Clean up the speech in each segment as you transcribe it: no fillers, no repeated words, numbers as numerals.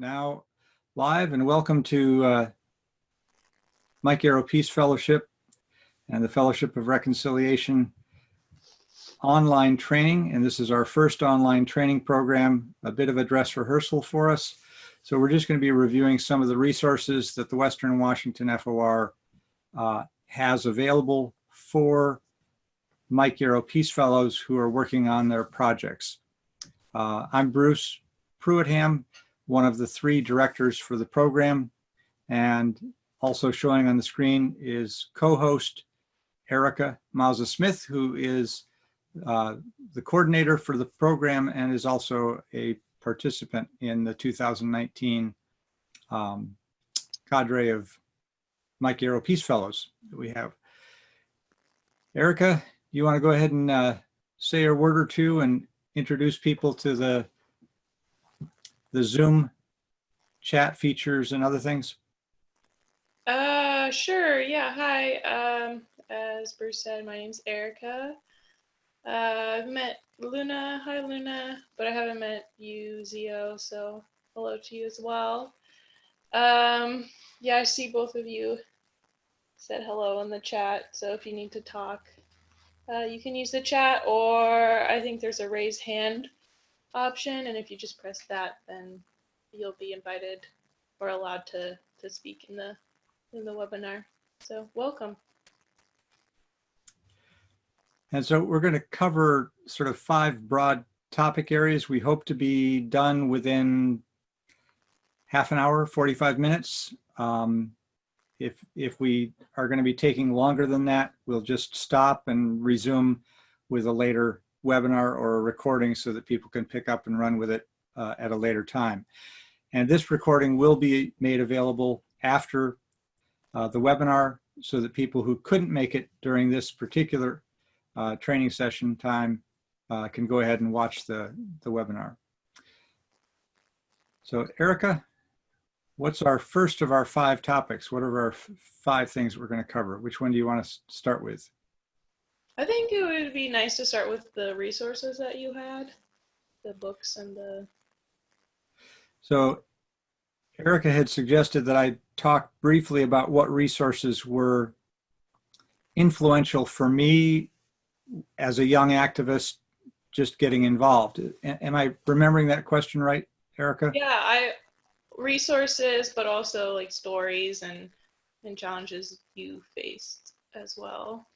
now live, and welcome to Mike Yarrow Peace Fellowship and the Fellowship of Reconciliation online training. And this is our first online training program, a bit of a dress rehearsal for us. So we're just going to be reviewing some of the resources that the Western Washington FOR has available for Mike Yarrow Peace Fellows who are working on their projects. I'm Bruce Pruittham, one of the three directors for the program, and also showing on the screen is co-host Erica Mauza-Smith, who is the coordinator for the program and is also a participant in the 2019 cadre of Mike Yarrow Peace Fellows that we have. Erica, you want to go ahead and say a word or two and introduce people to the Zoom chat features and other things? Sure. Yeah. Hi. As Bruce said, my name's Erica. I've met Luna. Hi, Luna. But I haven't met you, Zio. So hello to you as well. Yeah, I see both of you said hello in the chat. So if you need to talk, you can use the chat, or I think there's a raise hand option. And if you just press that, then you'll be invited or allowed to speak in the webinar. So welcome. And so we're going to cover sort of 5 broad topic areas. We hope to be done within half an hour, 45 minutes. If we are going to be taking longer than that, we'll just stop and resume with a later webinar or a recording so that people can pick up and run with it at a later time. And this recording will be made available after the webinar so that people who couldn't make it during this particular training session time can go ahead and watch the webinar. So Erica, what's our first of our 5 topics? What are our 5 things we're going to cover? Which one do you want to start with? I think it would be nice to start with the resources that you had, the books and the... So Erica had suggested that I talk briefly about what resources were influential for me as a young activist just getting involved. Am I remembering that question right, Erica? Yeah, resources, but also like stories and challenges you faced as well.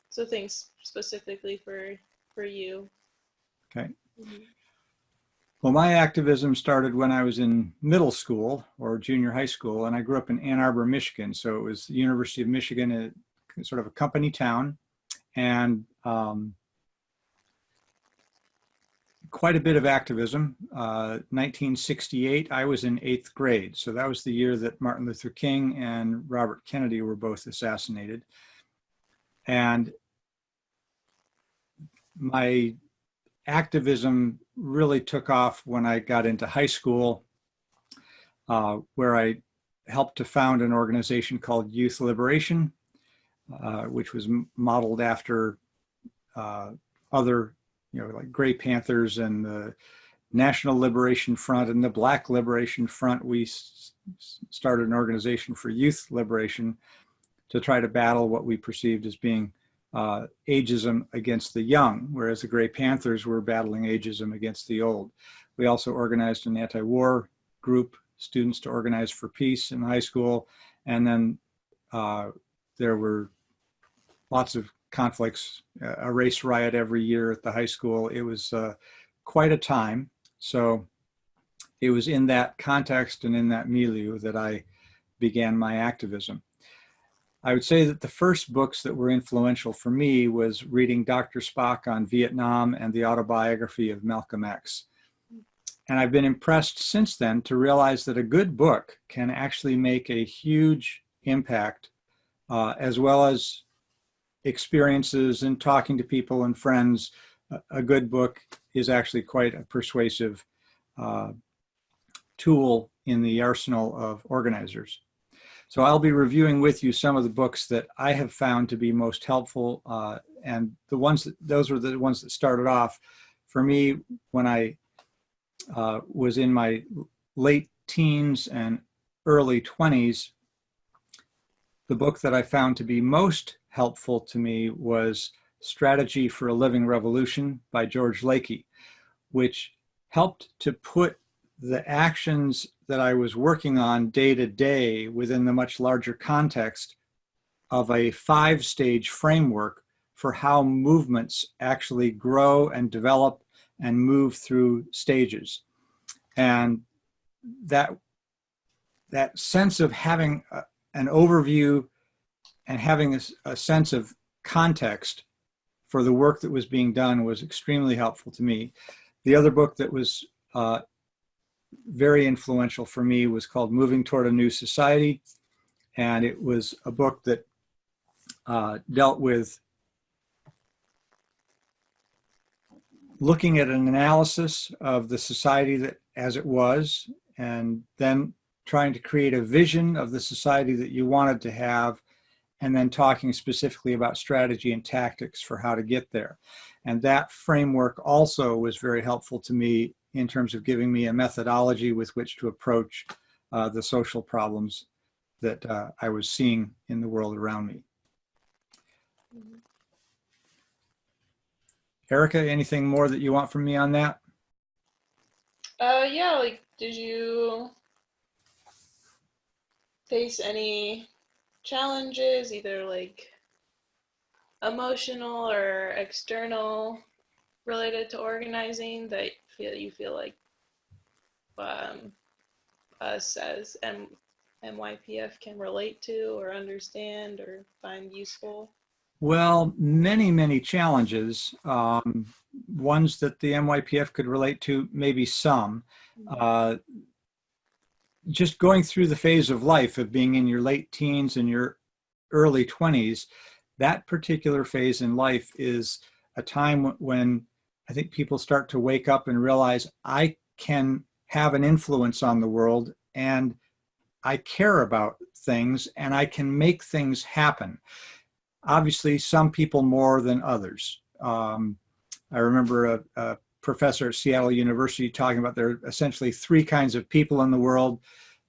So things specifically for you. Okay. Mm-hmm. Well, my activism started when I was in middle school or junior high school, and I grew up in Ann Arbor, Michigan. So it was the University of Michigan, sort of a company town, and quite a bit of activism. 1968, I was in 8th grade. So that was the year that Martin Luther King and Robert Kennedy were both assassinated. And my activism really took off when I got into high school, where I helped to found an organization called Youth Liberation, which was modeled after other, like Gray Panthers and the National Liberation Front and the Black Liberation Front. We started an organization for youth liberation to try to battle what we perceived as being ageism against the young, whereas the Gray Panthers were battling ageism against the old. We also organized an anti-war group, Students to Organize for Peace, in high school, and then there were lots of conflicts, a race riot every year at the high school. It was quite a time. So it was in that context and in that milieu that I began my activism. I would say that the first books that were influential for me was reading Dr. Spock on Vietnam and the autobiography of Malcolm X. And I've been impressed since then to realize that a good book can actually make a huge impact, as well as experiences and talking to people and friends. A good book is actually quite a persuasive tool in the arsenal of organizers. So I'll be reviewing with you some of the books that I have found to be most helpful, and those were the ones that started off for me when I was in my late teens and early 20s, the book that I found to be most helpful to me was Strategy for a Living Revolution by George Lakey, which helped to put the actions that I was working on day to day within the much larger context of a 5-stage framework for how movements actually grow and develop and move through stages. And that sense of having an overview and having a sense of context for the work that was being done was extremely helpful to me. The other book that was very influential for me was called Moving Toward a New Society. And it was a book that dealt with looking at an analysis of the society that as it was, and then trying to create a vision of the society that you wanted to have, and then talking specifically about strategy and tactics for how to get there. And that framework also was very helpful to me in terms of giving me a methodology with which to approach the social problems that I was seeing in the world around me. Erica, anything more that you want from me on that? Yeah, like, did you face any challenges, either like emotional or external, related to organizing that you feel like us as MYPF can relate to or understand or find useful? Well, many, many challenges. Ones that the MYPF could relate to, maybe some. Just going through the phase of life of being in your late teens and your early 20s, that particular phase in life is a time when I think people start to wake up and realize I can have an influence on the world and I care about things and I can make things happen. Obviously, some people more than others. I remember a professor at Seattle University talking about there are essentially 3 kinds of people in the world.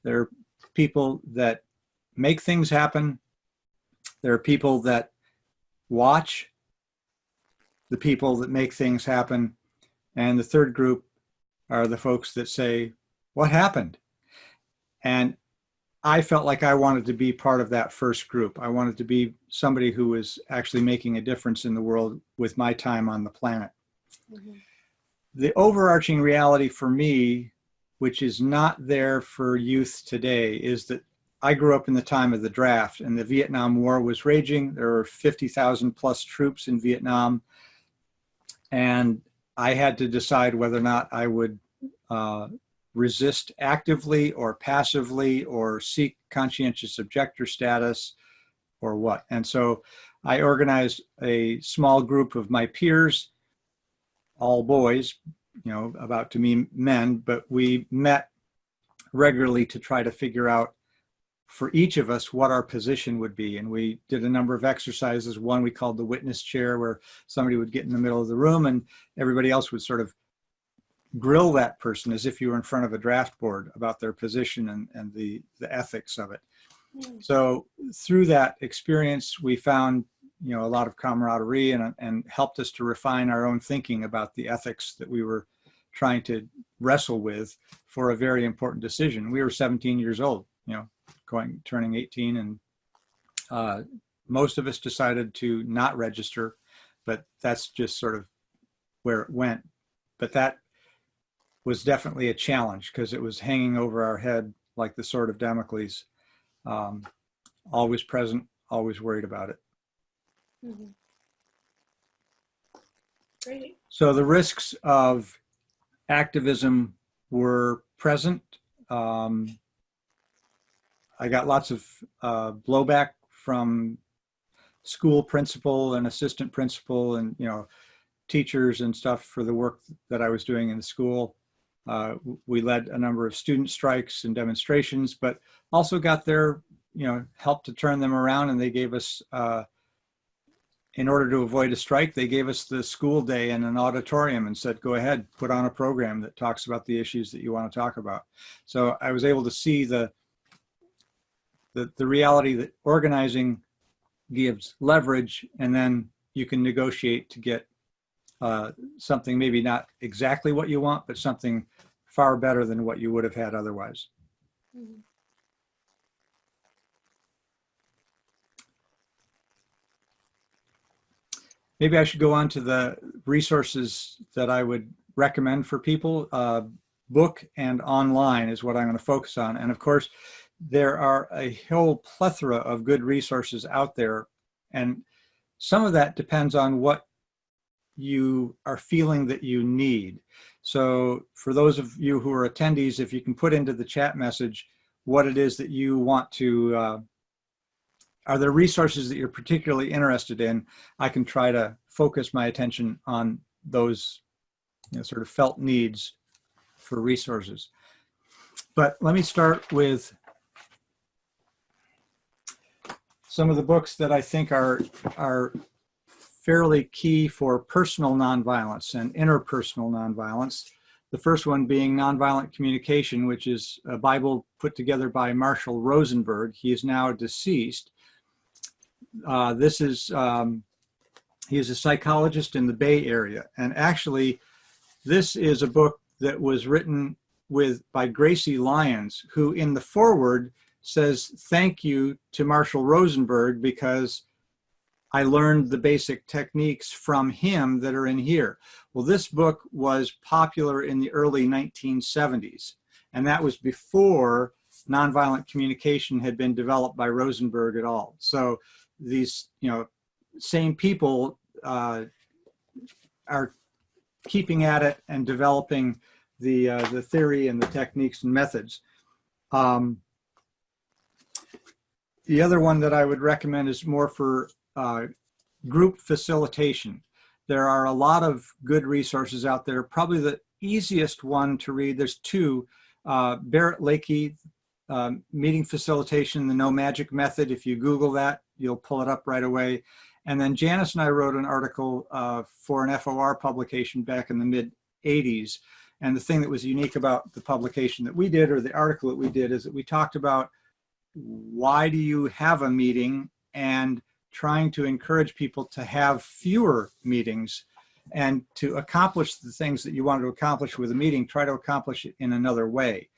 There are people that make things happen. There are people that watch the people that make things happen. And the third group are the folks that say, what happened? And I felt like I wanted to be part of that first group. I wanted to be somebody who was actually making a difference in the world with my time on the planet. Mm-hmm. The overarching reality for me, which is not there for youth today, is that I grew up in the time of the draft and the Vietnam War was raging. There were 50,000 plus troops in Vietnam. And I had to decide whether or not I would resist actively or passively or seek conscientious objector status or what. And so I organized a small group of my peers, all boys, you know, about to be men, but we met regularly to try to figure out for each of us what our position would be. And we did a number of exercises. One we called the witness chair, where somebody would get in the middle of the room and everybody else would sort of grill that person as if you were in front of a draft board about their position and the ethics of it. So through that experience, we found, you know, a lot of camaraderie and helped us to refine our own thinking about the ethics that we were trying to wrestle with for a very important decision. We were 17 years old, you know, turning 18, and most of us decided to not register, but that's just sort of where it went. But that was definitely a challenge because it was hanging over our head like the sword of Damocles. Always present, always worried about it. Mm-hmm. Great. So the risks of activism were present. I got lots of blowback from school principal and assistant principal and, you know, teachers and stuff for the work that I was doing in the school. We led a number of student strikes and demonstrations, but also got their, you know, help to turn them around, and they gave us in order to avoid a strike, they gave us the school day in an auditorium and said, go ahead, put on a program that talks about the issues that you want to talk about. So I was able to see the reality that organizing gives leverage, and then you can negotiate to get something maybe not exactly what you want, but something far better than what you would have had otherwise. Mhm. Maybe I should go on to the resources that I would recommend for people. Book and online is what I'm going to focus on. And of course, there are a whole plethora of good resources out there. And some of that depends on what you are feeling that you need. So for those of you who are attendees, if you can put into the chat message what it is that you want to, are there resources that you're particularly interested in? I can try to focus my attention on those, sort of felt needs for resources. But let me start with some of the books that I think are fairly key for personal nonviolence and interpersonal nonviolence. The first one being Nonviolent Communication, which is a Bible put together by Marshall Rosenberg. He is now deceased. He is a psychologist in the Bay Area. And actually, this is a book that was written by Gracie Lyons, who in the foreword says, thank you to Marshall Rosenberg because I learned the basic techniques from him that are in here. Well, this book was popular in the early 1970s, and that was before nonviolent communication had been developed by Rosenberg at all. So these, same people are keeping at it and developing the theory and the techniques and methods. The other one that I would recommend is more for group facilitation. There are a lot of good resources out there. Probably the easiest one to read, there's two, Barrett Lakey, Meeting Facilitation, the No Magic Method. If you Google that, you'll pull it up right away. And then Janice and I wrote an article for an FOR publication back in the mid-'80s. And the thing that was unique about the publication that we did, or the article that we did, is that we talked about why do you have a meeting, and trying to encourage people to have fewer meetings, and to accomplish the things that you want to accomplish with a meeting, try to accomplish it in another way.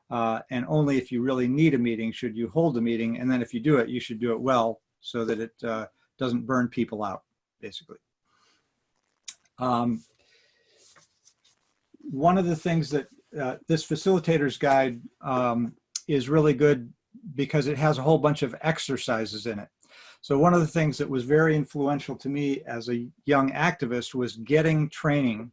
And only if you really need a meeting should you hold a meeting. And then if you do it, you should do it well so that it doesn't burn people out, basically. One of the things that this facilitator's guide is really good because it has a whole bunch of exercises in it. So one of the things that was very influential to me as a young activist was getting training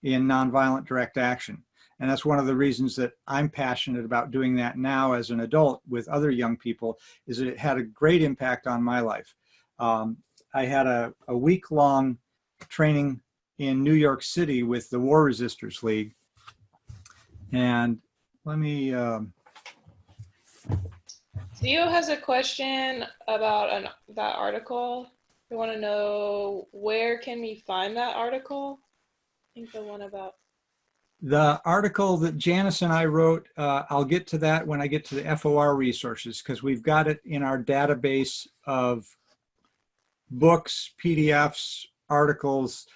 in nonviolent direct action. And that's one of the reasons that I'm passionate about doing that now as an adult with other young people, is that it had a great impact on my life. I had a week-long training in New York City with the War Resisters League. And let me... Theo has a question about that article. They want to know, where can we find that article? I think the one about... The article that Janice and I wrote, I'll get to that when I get to the FOR resources, because we've got it in our database of books, PDFs, articles,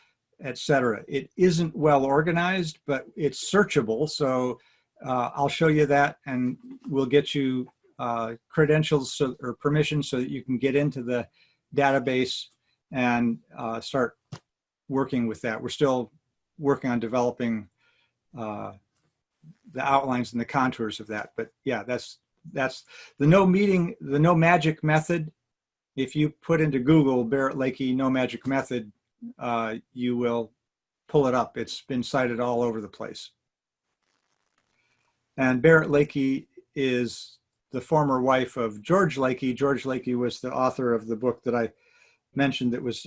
etc. It isn't well organized, but it's searchable. So I'll show you that, and we'll get you credentials or permission so that you can get into the database and start working with that. We're still working on developing the outlines and the contours of that, but yeah, that's the no magic method. If you put into Google Barrett Lakey No Magic Method, you will pull it up. It's been cited all over the place. And Barrett Lakey is the former wife of George Lakey. George Lakey was the author of the book that I mentioned that was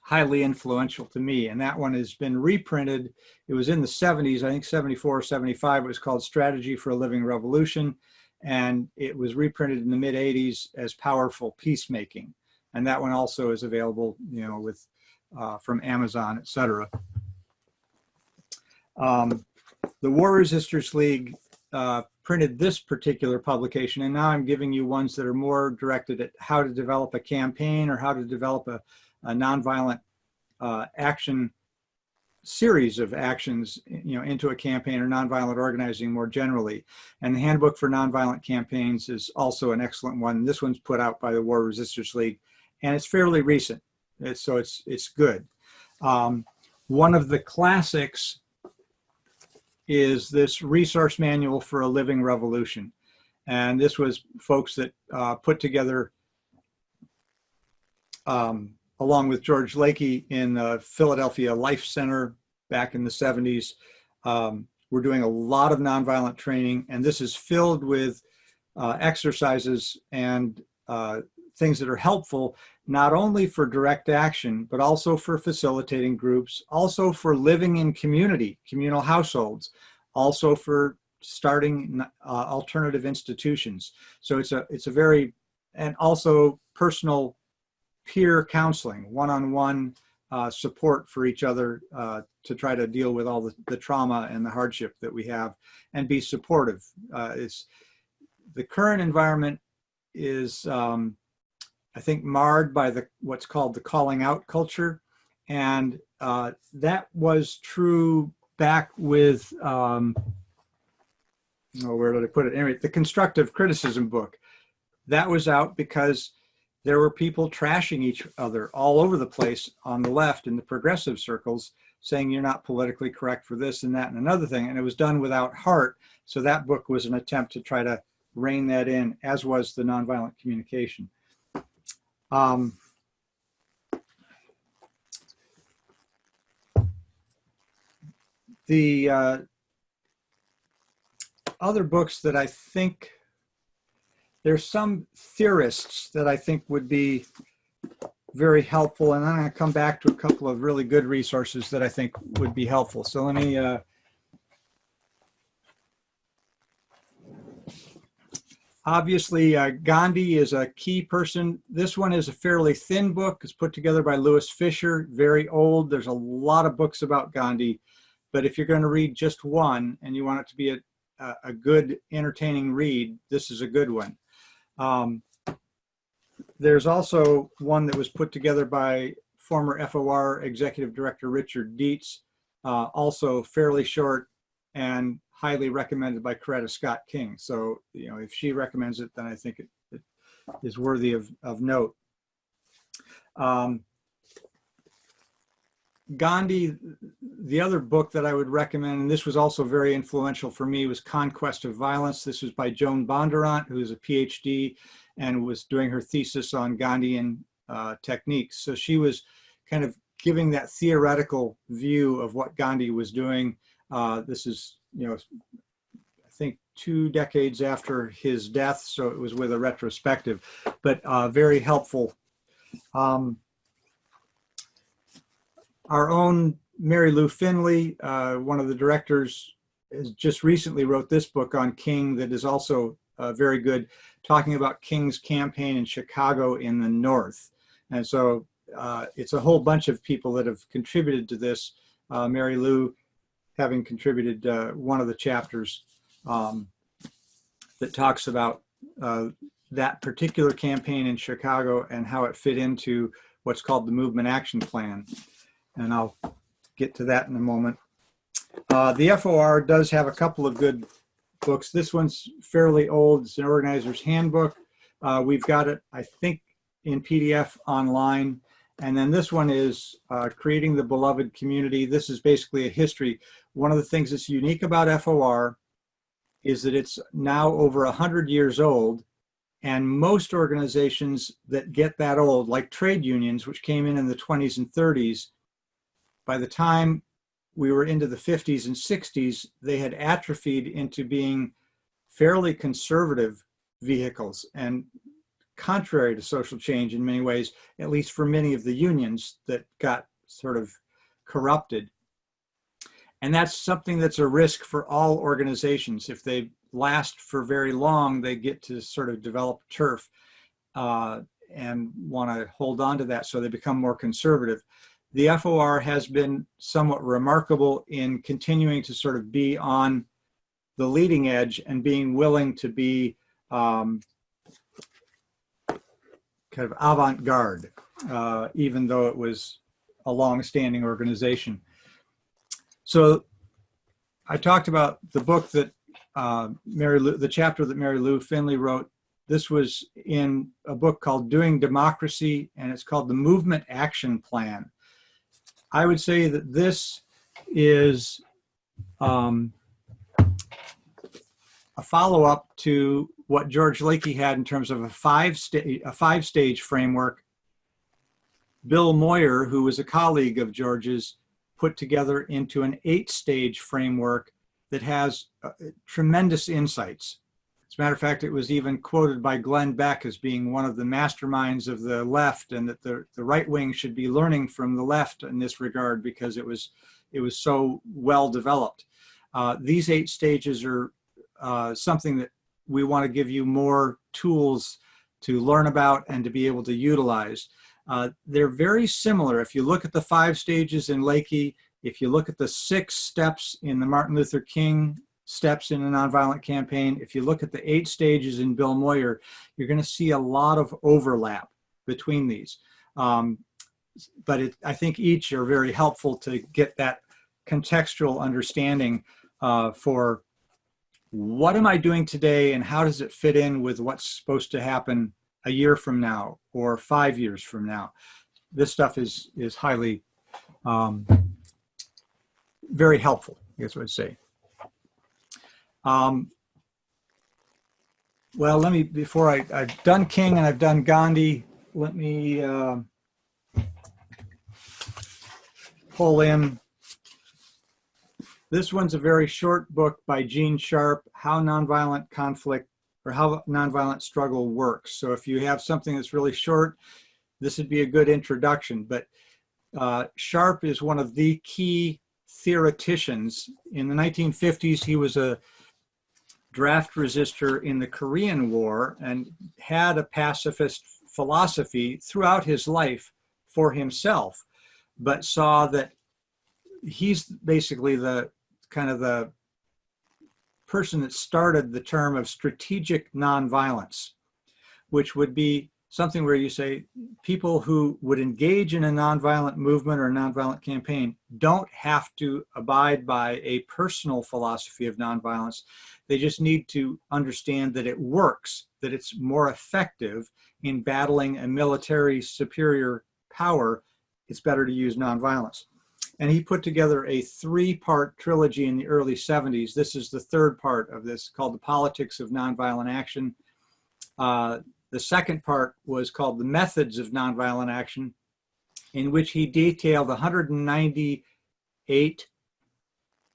highly influential to me. And that one has been reprinted. It was in the 70s, I think 74 or 75. It was called Strategy for a Living Revolution. And it was reprinted in the mid-'80s as Powerful Peacemaking. And that one also is available, with from Amazon, etc. The War Resisters League printed this particular publication, and now I'm giving you ones that are more directed at how to develop a campaign or how to develop a nonviolent action series of actions, into a campaign or nonviolent organizing more generally. And the Handbook for Nonviolent Campaigns is also an excellent one. This one's put out by the War Resisters League, and it's fairly recent, so it's good. One of the classics is this Resource Manual for a Living Revolution. And this was folks that put together, along with George Lakey in the Philadelphia Life Center back in the 70s. We're doing a lot of nonviolent training, and this is filled with exercises and things that are helpful, not only for direct action, but also for facilitating groups, also for living in communal households, also for starting alternative institutions. So it's a very, and also personal peer counseling, one-on-one support for each other to try to deal with all the trauma and the hardship that we have, and be supportive. The current environment is, I think, marred by what's called the calling out culture. And that was true back with, where did I put it? Anyway, the constructive criticism book. That was out because there were people trashing each other all over the place on the left in the progressive circles, saying you're not politically correct for this and that and another thing. And it was done without heart. So that book was an attempt to try to rein that in, as was the nonviolent communication. The other books that I think, there's some theorists that I think would be very helpful, and I'm going to come back to a couple of really good resources that I think would be helpful. So let me, obviously, Gandhi is a key person. This one is a fairly thin book. It's put together by Lewis Fisher, very old. There's a lot of books about Gandhi, but if you're going to read just one and you want it to be a good, entertaining read, this is a good one. There's also one that was put together by former FOR Executive Director Richard Dietz, also fairly short and highly recommended by Coretta Scott King. So, if she recommends it, then I think it is worthy of note. Gandhi, the other book that I would recommend, and this was also very influential for me, was Conquest of Violence. This was by Joan Bondurant, who is a PhD and was doing her thesis on Gandhian techniques. So she was kind of giving that theoretical view of what Gandhi was doing. This is, I think 2 decades after his death, so it was with a retrospective, but very helpful. Our own Mary Lou Finley, one of the directors, has just recently wrote this book on King that is also very good, talking about King's campaign in Chicago in the North. And so it's a whole bunch of people that have contributed to this. Mary Lou having contributed one of the chapters that talks about that particular campaign in Chicago and how it fit into what's called the Movement Action Plan. And I'll get to that in a moment. The FOR does have a couple of good books. This one's fairly old. It's an organizer's handbook. We've got it, I think, in PDF online. And then this one is Creating the Beloved Community. This is basically a history. One of the things that's unique about FOR is that it's now over 100 years old. And most organizations that get that old, like trade unions, which came in the 20s and 30s, by the time we were into the 50s and 60s, they had atrophied into being fairly conservative vehicles and contrary to social change in many ways, at least for many of the unions that got sort of corrupted. And that's something that's a risk for all organizations. If they last for very long, they get to sort of develop turf. want to hold on to that, so they become more conservative. The FOR has been somewhat remarkable in continuing to sort of be on the leading edge and being willing to be kind of avant-garde, even though it was a long-standing organization. So I talked about the book that the chapter that Mary Lou Finley wrote. This was in a book called Doing Democracy, and it's called The Movement Action Plan. I would say that this is a follow-up to what George Lakey had in terms of a five-stage framework. Bill Moyer, who was a colleague of George's, put together into an 8-stage framework that has tremendous insights. As a matter of fact, it was even quoted by Glenn Beck as being one of the masterminds of the left, and that the right wing should be learning from the left in this regard, because it was so well developed. These 8 stages are something that we want to give you more tools to learn about and to be able to utilize. They're very similar. If you look at the 5 stages in Lakey, if you look at the 6 steps in the Martin Luther King steps in a nonviolent campaign, if you look at the 8 stages in Bill Moyer, you're going to see a lot of overlap between these. But I think each are very helpful to get that contextual understanding for what am I doing today and how does it fit in with what's supposed to happen a year from now or 5 years from now. This stuff is highly, very helpful, I guess I would say. Well, let me, before I've done King and I've done Gandhi, let me pull in. This one's a very short book by Gene Sharp, How Nonviolent Conflict or How Nonviolent Struggle Works. So if you have something that's really short, this would be a good introduction. But Sharp is one of the key theoreticians. In the 1950s, he was a draft resistor in the Korean War and had a pacifist philosophy throughout his life for himself, but saw that he's basically the kind of the person that started the term of strategic nonviolence, which would be something where you say people who would engage in a nonviolent movement or a nonviolent campaign don't have to abide by a personal philosophy of nonviolence. They just need to understand that it works, that it's more effective in battling a military superior power. It's better to use nonviolence. And he put together a 3-part trilogy in the early 70s. This is the 3rd part of this, called The Politics of Nonviolent Action. The 2nd part was called The Methods of Nonviolent Action, in which he detailed 198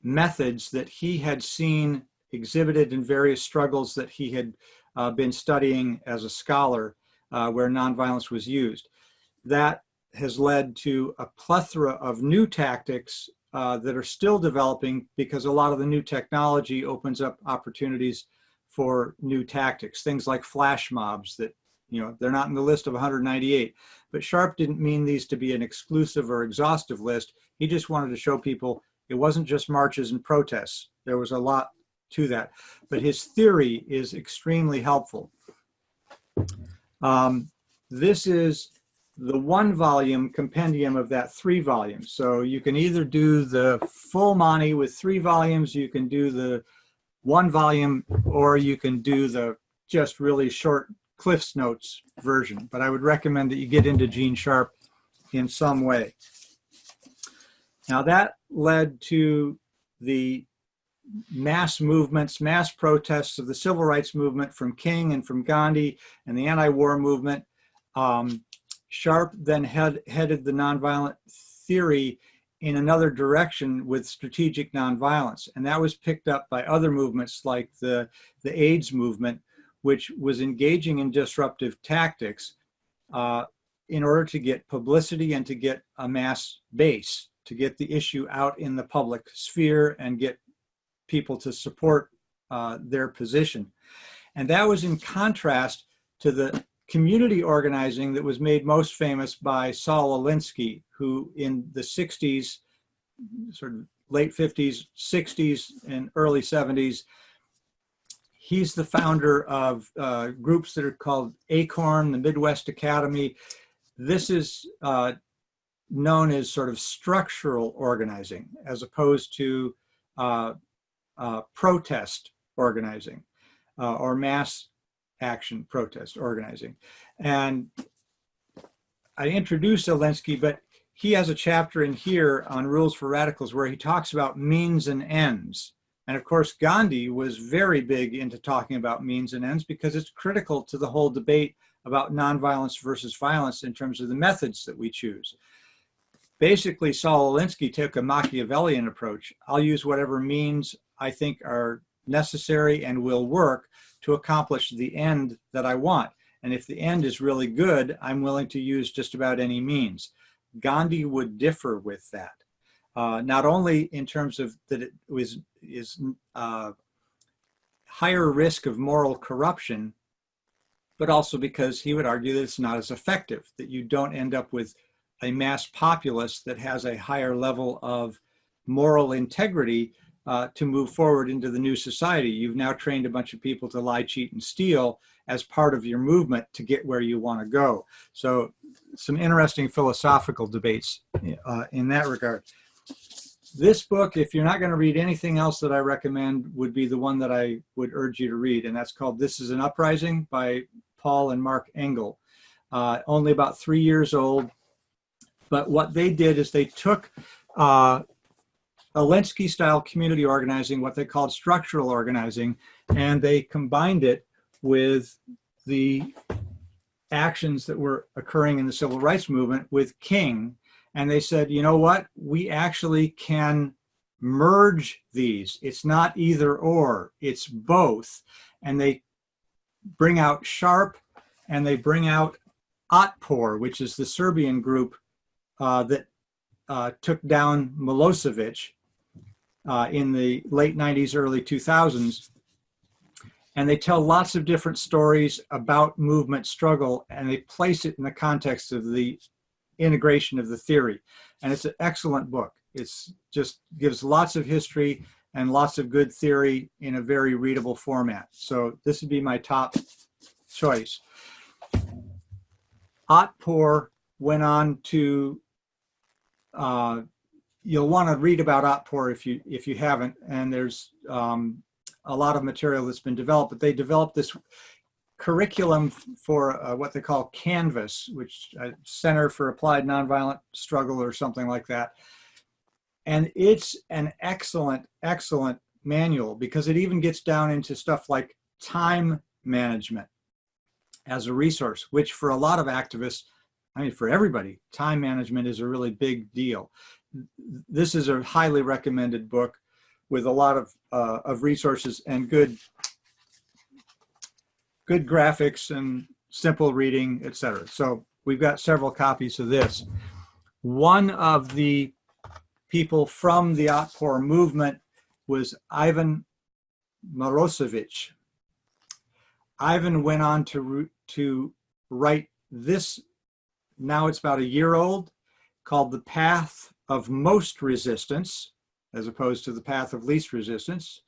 methods that he had seen exhibited in various struggles that he had been studying as a scholar where nonviolence was used. That has led to a plethora of new tactics that are still developing, because a lot of the new technology opens up opportunities for new tactics, things like flash mobs that, you know, they're not in the list of 198. But Sharp didn't mean these to be an exclusive or exhaustive list. He just wanted to show people it wasn't just marches and protests. There was a lot to that. But his theory is extremely helpful. This is the 1-volume compendium of that 3 volumes. So you can either do the full Monty with 3 volumes, you can do the 1 volume, or you can do the just really short Cliff's Notes version. But I would recommend that you get into Gene Sharp in some way. Now that led to the mass movements, mass protests of the civil rights movement from King and from Gandhi and the anti-war movement. Sharp then headed the nonviolent theory in another direction with strategic nonviolence. And that was picked up by other movements like the AIDS movement, which was engaging in disruptive tactics in order to get publicity and to get a mass base, to get the issue out in the public sphere and get people to support their position. And that was in contrast to the community organizing that was made most famous by Saul Alinsky, who in the 60s, sort of late 50s, 60s, and early 70s, he's the founder of groups that are called ACORN, the Midwest Academy. This is known as sort of structural organizing, as opposed to protest organizing or mass action protest organizing. And I introduced Alinsky, but he has a chapter in here on Rules for Radicals where he talks about means and ends. And of course, Gandhi was very big into talking about means and ends because it's critical to the whole debate about nonviolence versus violence in terms of the methods that we choose. Basically, Saul Alinsky took a Machiavellian approach. I'll use whatever means I think are necessary and will work to accomplish the end that I want. And if the end is really good, I'm willing to use just about any means. Gandhi would differ with that. Not only in terms of that it is higher risk of moral corruption, but also because he would argue that it's not as effective, that you don't end up with a mass populace that has a higher level of moral integrity to move forward into the new society. You've now trained a bunch of people to lie, cheat, and steal as part of your movement to get where you want to go. So some interesting philosophical debates in that regard. This book, if you're not going to read anything else that I recommend, would be the one that I would urge you to read, and that's called This is an Uprising by Paul and Mark Engel. Only about 3 years old, but what they did is they took Alinsky-style community organizing, what they called structural organizing, and they combined it with the actions that were occurring in the civil rights movement with King. And they said, you know what, we actually can merge these. It's not either or, it's both. And they bring out Sharp and they bring out Otpor, which is the Serbian group that took down Milosevic in the late 90s, early 2000s. And they tell lots of different stories about movement struggle, and they place it in the context of the integration of the theory. And it's an excellent book. It's just gives lots of history and lots of good theory in a very readable format. So this would be my top choice. Otpor went on to, you'll want to read about Otpor if you haven't, and there's a lot of material that's been developed, but they developed this curriculum for what they call Canvas, which Center for Applied Nonviolent Struggle or something like that. And it's an excellent, excellent manual because it even gets down into stuff like time management as a resource, which for a lot of activists, I mean, for everybody, time management is a really big deal. This is a highly recommended book with a lot of resources and good graphics and simple reading, etc. So we've got several copies of this. One of the people from the Otpor movement was Ivan Milosevic. Ivan went on to write this, now it's about a year old, called The Path of Most Resistance, as opposed to The Path of Least Resistance.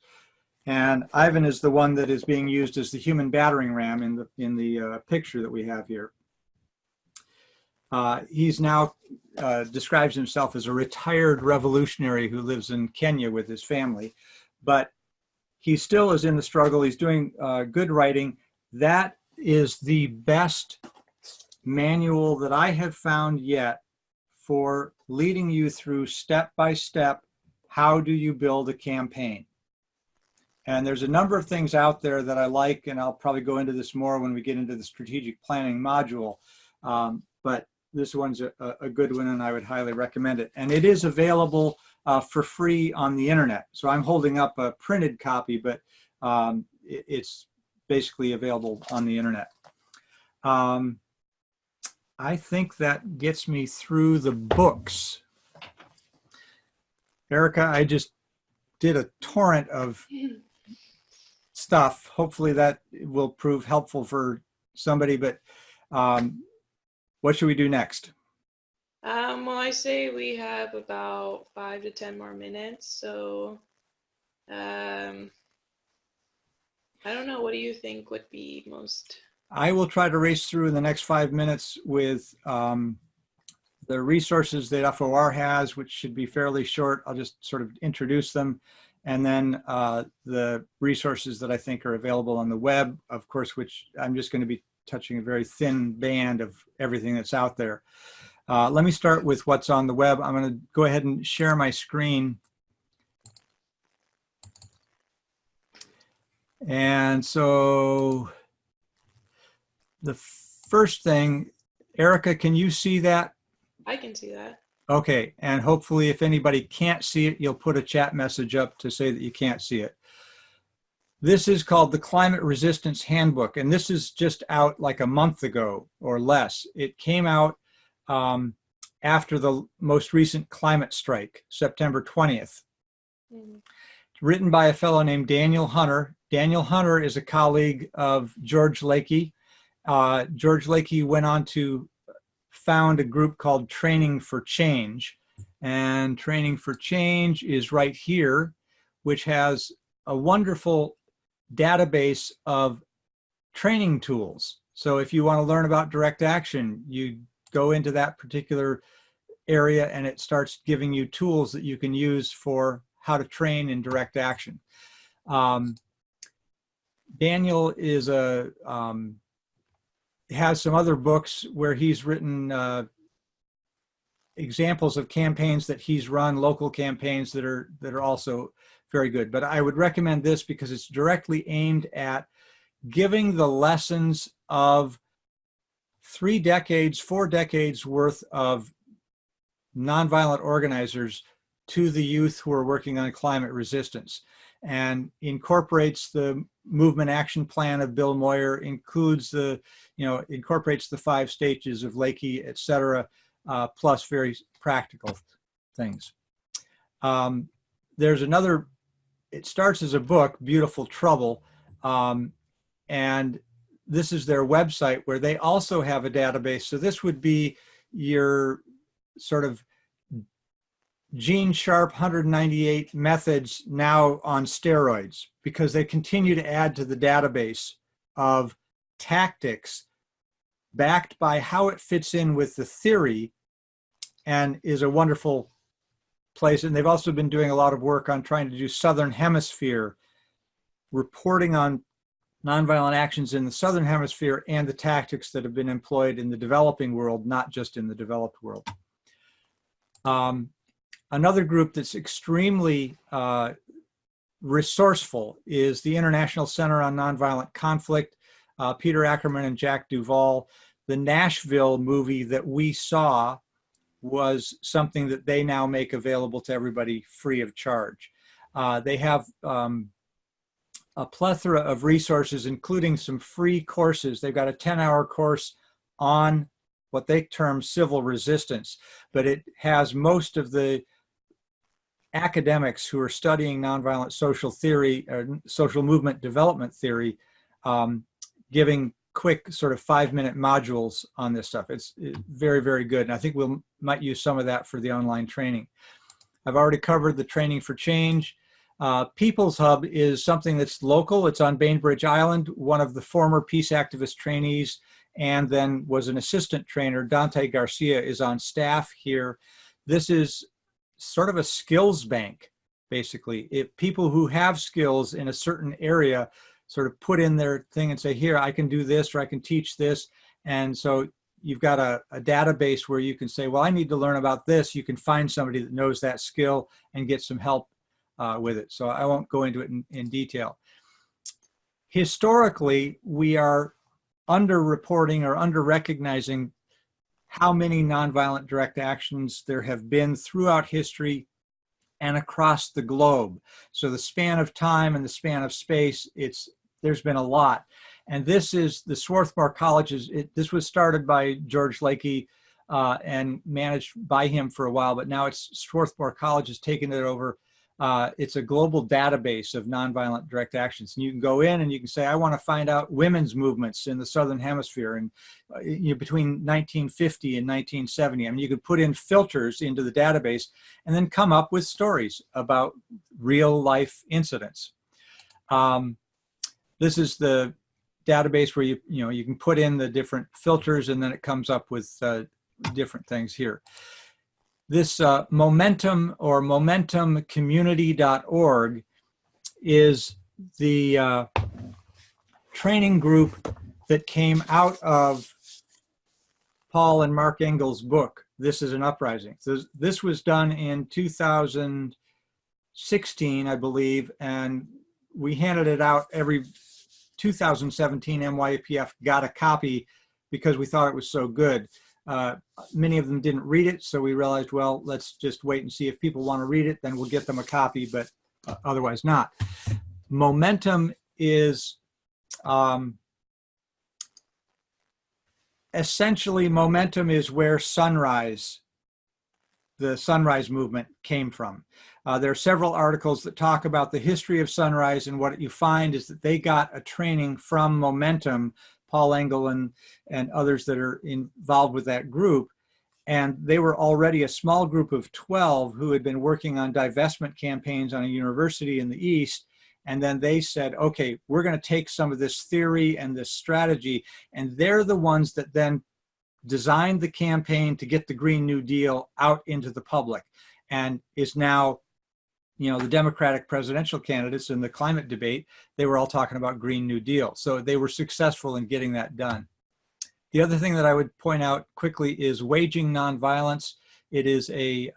And Ivan is the one that is being used as the human battering ram in the picture that we have here. He's now describes himself as a retired revolutionary who lives in Kenya with his family, but he still is in the struggle. He's doing good writing. That is the best manual that I have found yet for leading you through step by step. How do you build a campaign? And there's a number of things out there that I like, and I'll probably go into this more when we get into the strategic planning module. But this one's a good one, and I would highly recommend it. And it is available for free on the internet. So I'm holding up a printed copy, but it's basically available on the internet. I think that gets me through the books. Erica, I just did a torrent of stuff. Hopefully that will prove helpful for somebody, but What should we do next? Well, I say we have about 5 to 10 more minutes. So, I don't know. What do you think would be most? I will try to race through in the next 5 minutes with the resources that FOR has, which should be fairly short. I'll just sort of introduce them. And then the resources that I think are available on the web, of course, which I'm just going to be touching a very thin band of everything that's out there. Let me start with what's on the web. I'm going to go ahead and share my screen. And so the first thing, Erica, can you see that? I can see that. Okay, and hopefully if anybody can't see it, you'll put a chat message up to say that you can't see it. This is called the Climate Resistance Handbook, and this is just out like a month ago or less. It came out after the most recent climate strike, September 20th. Mm. It's written by a fellow named Daniel Hunter. Daniel Hunter is a colleague of George Lakey. George Lakey went on to found a group called Training for Change. And Training for Change is right here, which has a wonderful database of training tools. So if you want to learn about direct action, you go into that particular area and it starts giving you tools that you can use for how to train in direct action. Daniel is has some other books where he's written examples of campaigns that he's run, local campaigns that are also very good. But I would recommend this because it's directly aimed at giving the lessons of 4 decades worth of nonviolent organizers to the youth who are working on climate resistance, and incorporates the movement action plan of Bill Moyer, incorporates the 5 stages of Lakey, et cetera, plus very practical things. There's another, it starts as a book, Beautiful Trouble, and this is their website where they also have a database. So this would be your sort of Gene Sharp 198 methods now on steroids, because they continue to add to the database of tactics backed by how it fits in with the theory, and is a wonderful place. And they've also been doing a lot of work on trying to do Southern Hemisphere reporting on nonviolent actions in the Southern Hemisphere and the tactics that have been employed in the developing world, not just in the developed world. Another group that's extremely resourceful is the International Center on Nonviolent Conflict, Peter Ackerman and Jack Duvall. The Nashville movie that we saw was something that they now make available to everybody free of charge. They have a plethora of resources, including some free courses. They've got a 10-hour course on what they term civil resistance, but it has most of the academics who are studying nonviolent social theory or social movement development theory, giving quick sort of 5-minute modules on this stuff. It's very, very good. And I think we might use some of that for the online training. I've already covered the Training for Change. People's Hub is something that's local. It's on Bainbridge Island. One of the former peace activist trainees and then was an assistant trainer, Dante Garcia, is on staff here. This is sort of a skills bank, basically. If people who have skills in a certain area sort of put in their thing and say, here, I can do this, or I can teach this. And so you've got a database where you can say, well, I need to learn about this. You can find somebody that knows that skill and get some help with it. So I won't go into it in detail. Historically, we are under-reporting or under-recognizing how many nonviolent direct actions there have been throughout history and across the globe. So the span of time and the span of space, there's been a lot. And this is the Swarthmore College's, this was started by George Lakey and managed by him for a while, but now it's Swarthmore College has taken it over. It's a global database of nonviolent direct actions. And you can go in and you can say, I want to find out women's movements in the Southern Hemisphere and between 1950 and 1970. I mean, you could put in filters into the database and then come up with stories about real life incidents. This is the database where you can put in the different filters and then it comes up with different things here. This Momentum or momentumcommunity.org is the training group that came out of Paul and Mark Engel's book, This is an Uprising. So this was done in 2016, I believe, and we handed it out every 2017. MYPF got a copy because we thought it was so good. Many of them didn't read it, so we realized, well, let's just wait and see if people want to read it, then we'll get them a copy, but otherwise not. Momentum is essentially, momentum is where the Sunrise movement came from. There are several articles that talk about the history of Sunrise, and what you find is that they got a training from Momentum, Paul Engel and others that are involved with that group. And they were already a small group of 12 who had been working on divestment campaigns on a university in the East. And then they said, okay, we're going to take some of this theory and this strategy. And they're the ones that then designed the campaign to get the Green New Deal out into the public, and is now, the Democratic presidential candidates in the climate debate, they were all talking about Green New Deal. So they were successful in getting that done. The other thing that I would point out quickly is Waging Nonviolence. It is a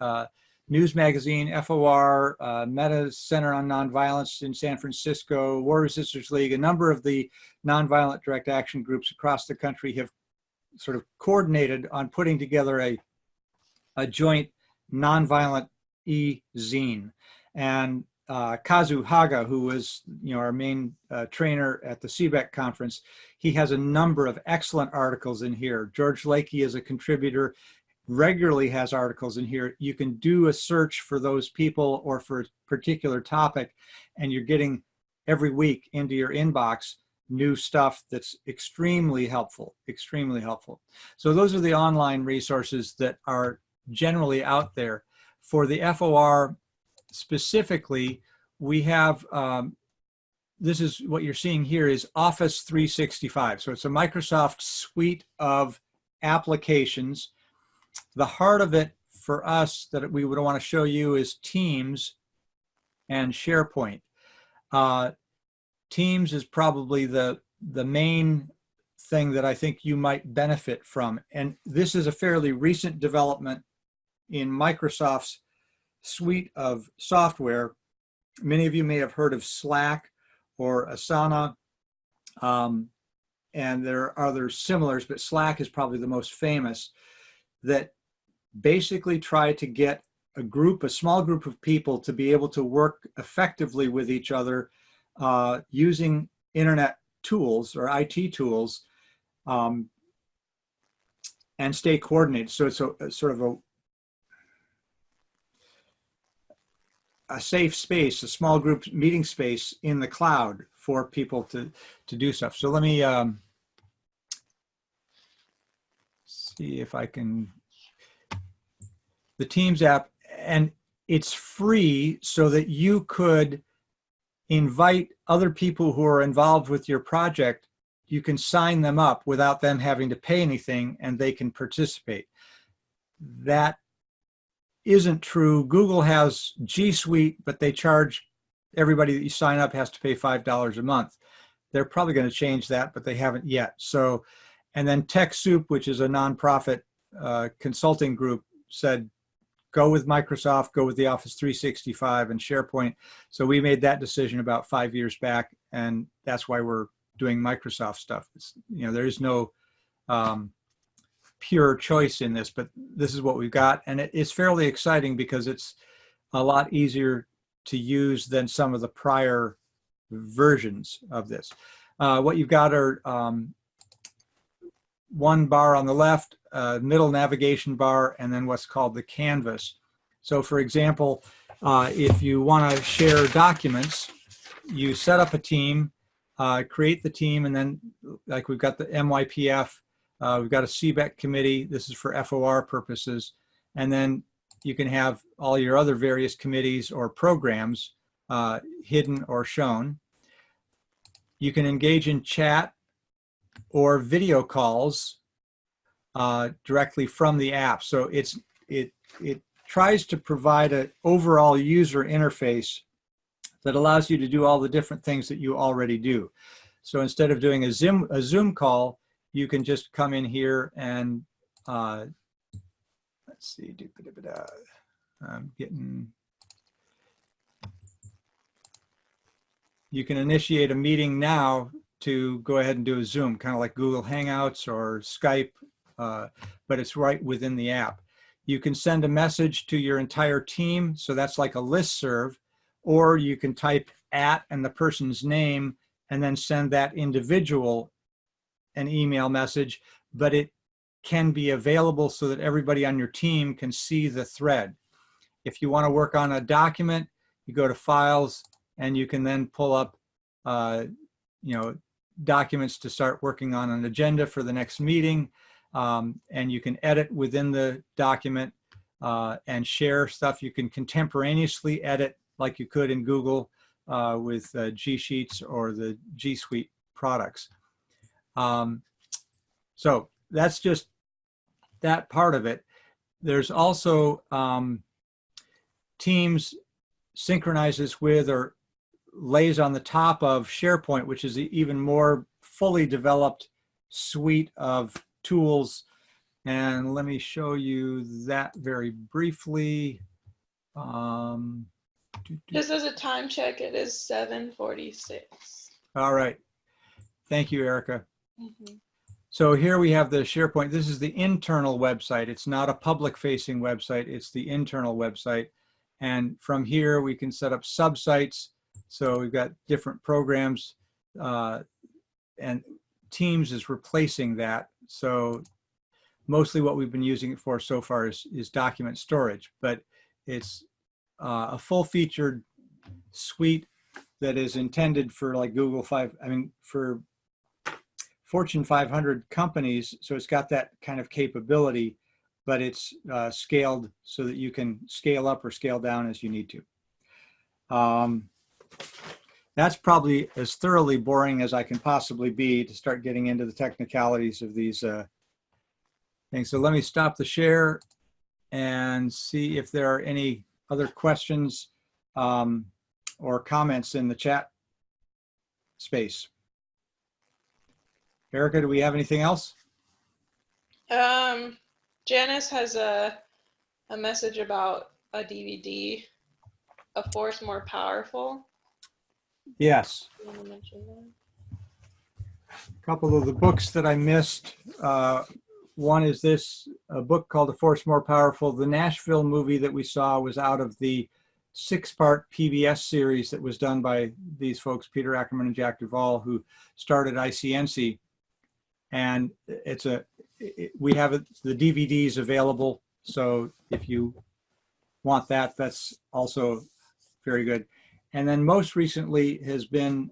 news magazine, FOR, Meta Center on Nonviolence in San Francisco, War Resisters League. A number of the nonviolent direct action groups across the country have sort of coordinated on putting together a joint nonviolent e-zine. And Kazu Haga, who was our main trainer at the CBEC conference, he has a number of excellent articles in here. George Lakey is a contributor, regularly has articles in here. You can do a search for those people or for a particular topic, and you're getting every week into your inbox new stuff that's extremely helpful, extremely helpful. So those are the online resources that are generally out there. For the FOR specifically, we have, this is what you're seeing here is Office 365. So it's a Microsoft suite of applications. The heart of it for us that we would want to show you is Teams and SharePoint. Teams is probably the main thing that I think you might benefit from. And this is a fairly recent development in Microsoft's suite of software. Many of you may have heard of Slack or Asana, and there are other similars, but Slack is probably the most famous, that basically try to get a small group of people to be able to work effectively with each other using internet tools or IT tools, and stay coordinated. So it's a sort of a safe space, a small group meeting space in the cloud for people to do stuff. So let me see if I can, the Teams app, and it's free so that you could invite other people who are involved with your project. You can sign them up without them having to pay anything, and they can participate. That isn't true. Google has G Suite, but they charge everybody that you sign up has to pay $5 a month. They're probably going to change that, but they haven't yet. So, and then TechSoup, which is a nonprofit consulting group, said, go with Microsoft, go with the Office 365 and SharePoint. So we made that decision about 5 years back, and that's why we're doing Microsoft stuff. There is no pure choice in this, but this is what we've got. And it's fairly exciting because it's a lot easier to use than some of the prior versions of this. What you've got are one bar on the left, middle navigation bar, and then what's called the canvas. So for example, If you want to share documents, you set up a team, create the team, and then like we've got the MYPF, we've got a CBEC committee. This is for FOR purposes. And then you can have all your other various committees or programs hidden or shown. You can engage in chat or video calls directly from the app. So it tries to provide an overall user interface that allows you to do all the different things that you already do. So instead of doing a Zoom call, you can just come in here and let's see, I'm getting. You can initiate a meeting now to go ahead and do a Zoom, kind of like Google Hangouts or Skype, but it's right within the app. You can send a message to your entire team, so that's like a listserv, or you can type @ and the person's name and then send that individual an email message, but it can be available so that everybody on your team can see the thread. If you want to work on a document, you go to Files, and you can then pull up documents to start working on an agenda for the next meeting, and you can edit within the document and share stuff. You can contemporaneously edit like you could in Google with G Sheets or the G Suite products. So that's just that part of it. There's also Teams synchronizes with or lays on the top of SharePoint, which is an even more fully developed suite of tools. And let me show you that very briefly. Just as a time check, it is 7:46. All right. Thank you, Erica. Mm-hmm. So here we have the SharePoint. This is the internal website. It's not a public-facing website. It's the internal website. And from here, we can set up subsites. So we've got different programs, and Teams is replacing that. So mostly what we've been using it for so far is document storage, but it's a full-featured suite that is intended for like for Fortune 500 companies. So it's got that kind of capability, but it's scaled so that you can scale up or scale down as you need to. That's probably as thoroughly boring as I can possibly be to start getting into the technicalities of these things. So let me stop the share and see if there are any other questions or comments in the chat space. Erica, do we have anything else? Janice has a message about a DVD, A Force More Powerful. Yes. You want to mention that? A couple of the books that I missed. One is a book called A Force More Powerful. The Nashville movie that we saw was out of the 6-part PBS series that was done by these folks, Peter Ackerman and Jack Duvall, who started ICNC. And we have the DVDs available. So if you want that, that's also very good. And then most recently has been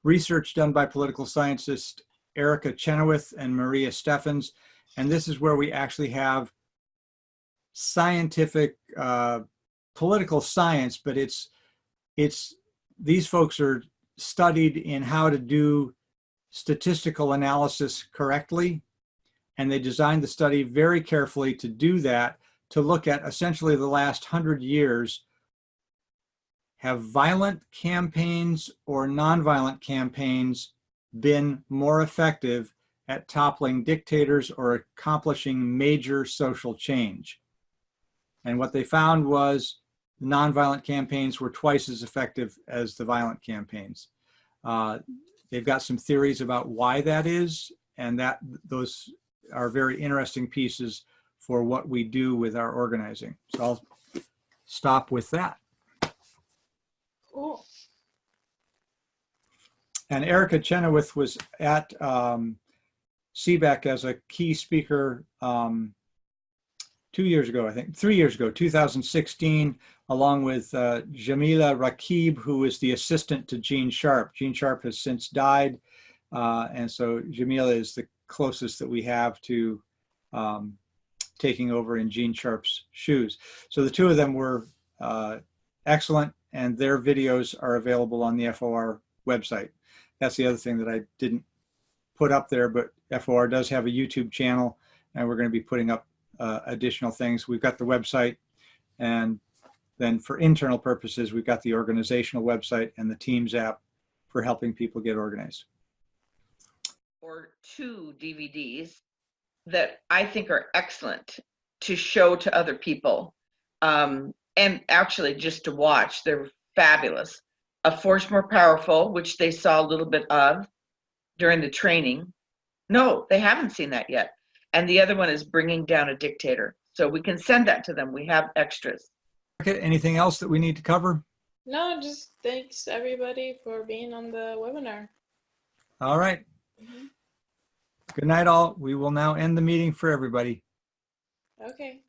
research done by political scientists Erica Chenoweth and Maria Steffens. And this is where we actually have scientific political science, but these folks are studied in how to do statistical analysis correctly. And they designed the study very carefully to do that, to look at essentially the last 100 years. Have violent campaigns or nonviolent campaigns been more effective at toppling dictators or accomplishing major social change? And what they found was the nonviolent campaigns were twice as effective as the violent campaigns. They've got some theories about why that is, and those are very interesting pieces for what we do with our organizing. So I'll stop with that. Cool. And Erica Chenoweth was at CBEC as a key speaker 2 years ago, I think, 3 years ago, 2016, along with Jamila Rakib, who is the assistant to Gene Sharp. Gene Sharp has since died, and so Jamila is the closest that we have to taking over in Gene Sharp's shoes. So the two of them were excellent, and their videos are available on the FOR website. That's the other thing that I didn't put up there, but FOR does have a YouTube channel, and we're going to be putting up additional things. We've got the website, and then for internal purposes, we've got the organizational website and the Teams app for helping people get organized. Or 2 DVDs that I think are excellent to show to other people, and actually just to watch. They're fabulous. A Force More Powerful, which they saw a little bit of during the training. No, they haven't seen that yet. And the other one is Bringing Down a Dictator. So we can send that to them. We have extras. Okay, anything else that we need to cover? No, just thanks everybody for being on the webinar. All right. Good night, all. We will now end the meeting for everybody. Okay.